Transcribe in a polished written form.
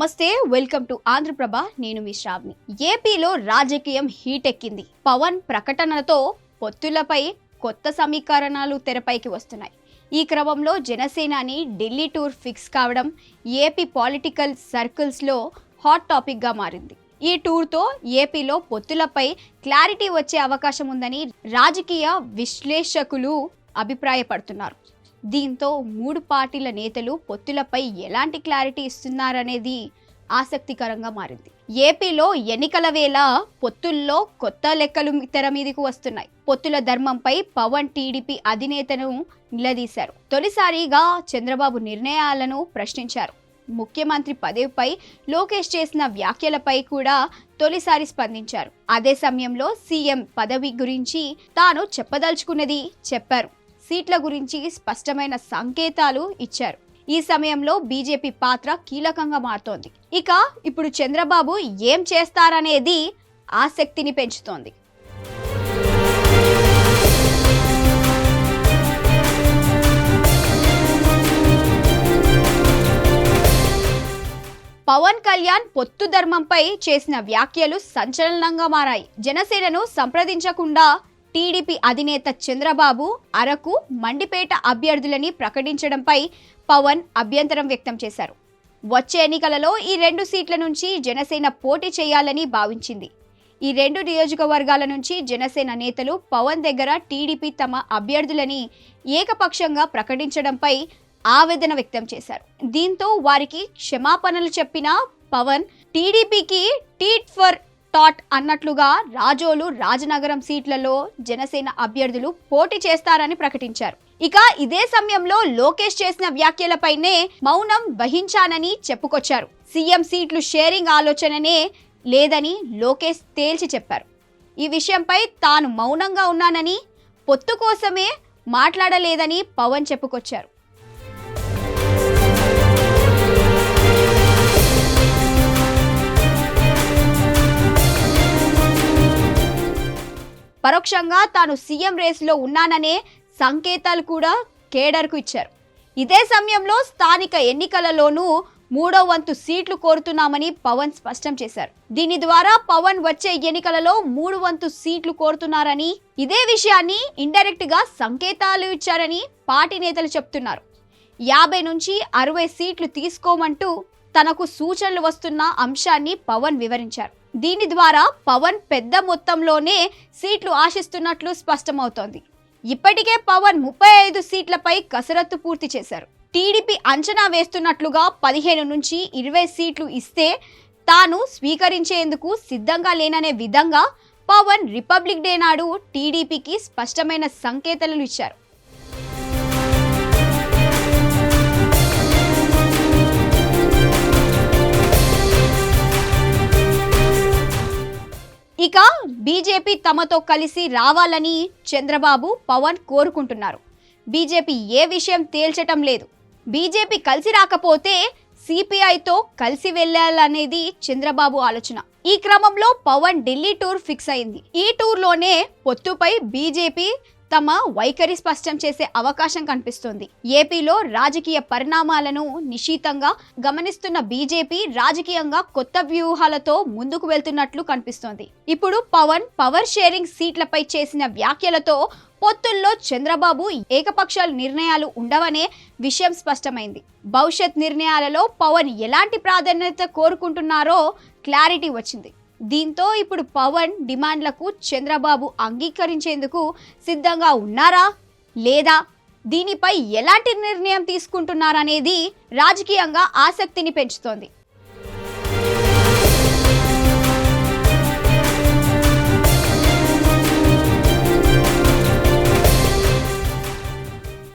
నమస్తే, welcome to Andhraprabha. నేను మీ శ్రావణి. ఏపీలో రాజకీయం హీట్ ఎక్కింది. పవన్ ప్రకటనలతో పొత్తులపై కొత్త సమీకరణాలు తెరపైకి వస్తున్నాయి. ఈ క్రమంలో జనసేనాని ఢిల్లీ టూర్ ఫిక్స్ కావడం ఏపీ పొలిటికల్ సర్కిల్స్లో హాట్ టాపిక్గా మారింది. ఈ టూర్తో ఏపీలో పొత్తులపై క్లారిటీ వచ్చే అవకాశం ఉందని రాజకీయ విశ్లేషకులు అభిప్రాయపడుతున్నారు. దీంతో మూడు పార్టీల నేతలు పొత్తులపై ఎలాంటి క్లారిటీ ఇస్తున్నారనేది ఆసక్తికరంగా మారింది. ఏపీలో ఎన్నికల వేళ పొత్తుల్లో కొత్త లెక్కలు తెర మీదకు వస్తున్నాయి. పొత్తుల ధర్మంపై పవన్ టీడీపీ అధినేతను నిలదీశారు. తొలిసారిగా చంద్రబాబు నిర్ణయాలను ప్రశ్నించారు. ముఖ్యమంత్రి పదవిపై లోకేష్ చేసిన వ్యాఖ్యలపై కూడా తొలిసారి స్పందించారు. అదే సమయంలో సీఎం పదవి గురించి తాను చెప్పదలుచుకున్నది చెప్పారు. సీట్ల గురించి స్పష్టమైన సంకేతాలు ఇచ్చారు. ఈ సమయంలో బీజేపీ పాత్ర కీలకంగా మారుతోంది. ఇప్పుడు చంద్రబాబు ఏం చేస్తారనేది ఆసక్తిని పెంచుతోంది. పవన్ కళ్యాణ్ పొత్తు ధర్మంపై చేసిన వ్యాఖ్యలు సంచలనంగా మారాయి. జనసేనను సంప్రదించకుండా టీడీపీ అధినేత చంద్రబాబు అరకు, మండిపేట అభ్యర్థులని ప్రకటించడంపై పవన్ అభ్యంతరం వ్యక్తం చేశారు. వచ్చే ఎన్నికలలో ఈ 2 సీట్ల నుంచి జనసేన పోటీ చేయాలని భావించింది. ఈ 2 నియోజకవర్గాల నుంచి జనసేన నేతలు పవన్ దగ్గర టీడీపీ తమ అభ్యర్థులని ఏకపక్షంగా ప్రకటించడంపై ఆవేదన వ్యక్తం చేశారు. దీంతో వారికి క్షమాపణలు చెప్పిన పవన్ టీడీపీకి టీట్ ఫర్ టాట్ అన్నట్లుగా రాజోలు, రాజనగరం సీట్లలో జనసేన అభ్యర్థులు పోటీ చేస్తారని ప్రకటించారు. ఇదే సమయంలో లోకేష్ చేసిన వ్యాఖ్యలపైనే మౌనం వహించానని చెప్పుకొచ్చారు. సీఎం సీట్లు షేరింగ్ ఆలోచననే లేదని లోకేష్ తేల్చి చెప్పారు. ఈ విషయంపై తాను మౌనంగా ఉన్నానని, పొత్తు కోసమే మాట్లాడలేదని పవన్ చెప్పుకొచ్చారు. పరోక్షంగా తాను సీఎం రేసులో ఉన్నాననే సంకేతాలు కూడా కేడర్కు ఇచ్చారు. ఇదే సమయంలో స్థానిక ఎన్నికలలోనూ 3వ వంతు సీట్లు కోరుతున్నామని పవన్ స్పష్టం చేశారు. దీని ద్వారా పవన్ వచ్చే ఎన్నికలలో 3 వంతు సీట్లు కోరుతున్నారని, ఇదే విషయాన్ని ఇండైరెక్ట్ గా సంకేతాలు ఇచ్చారని పార్టీ నేతలు చెప్తున్నారు. 50 నుంచి 60 సీట్లు తీసుకోమంటూ తనకు సూచనలు వస్తున్న అంశాన్ని పవన్ వివరించారు. దీని ద్వారా పవన్ పెద్ద మొత్తంలోనే సీట్లు ఆశిస్తున్నట్లు స్పష్టమవుతోంది. ఇప్పటికే పవన్ 35 సీట్లపై కసరత్తు పూర్తి చేశారు. టీడీపీ అంచనా వేస్తున్నట్లుగా 15 నుంచి 20 సీట్లు ఇస్తే తాను స్వీకరించేందుకు సిద్ధంగా లేననే విధంగా పవన్ రిపబ్లిక్ డే నాడు టీడీపీకి స్పష్టమైన సంకేతాలు ఇచ్చారు. బీజేపీ తమతో కలిసి రావాలని చంద్రబాబు, పవన్ కోరుకుంటున్నారు. బీజేపీ ఏ విషయం తేల్చటం లేదు. బీజేపీ కలిసి రాకపోతే సిపిఐతో కలిసి వెళ్లాలనేది చంద్రబాబు ఆలోచన. ఈ క్రమంలో పవన్ ఢిల్లీ టూర్ ఫిక్స్ అయింది. ఈ టూర్లోనే పొత్తుపై బీజేపీ తమ వైఖరి స్పష్టం చేసే అవకాశం కనిపిస్తోంది. ఏపీలో రాజకీయ పరిణామాలను నిశితంగా గమనిస్తున్న బీజేపీ రాజకీయంగా కొత్త వ్యూహాలతో ముందుకు వెళ్తున్నట్లు కనిపిస్తోంది. ఇప్పుడు పవన్ పవర్ షేరింగ్ సీట్లపై చేసిన వ్యాఖ్యలతో పొత్తుల్లో చంద్రబాబు ఏకపక్ష నిర్ణయాలు ఉండవనే విషయం స్పష్టమైంది. భవిష్యత్ నిర్ణయాలలో పవన్ ఎలాంటి ప్రాధాన్యత కోరుకుంటున్నారో క్లారిటీ వచ్చింది. దీంతో ఇప్పుడు పవన్ డిమాండ్లకు చంద్రబాబు అంగీకరించేందుకు సిద్ధంగా ఉన్నారా లేదా, దీనిపై ఎలాంటి నిర్ణయం తీసుకుంటున్నారనేది రాజకీయంగా ఆసక్తిని పెంచుతోంది.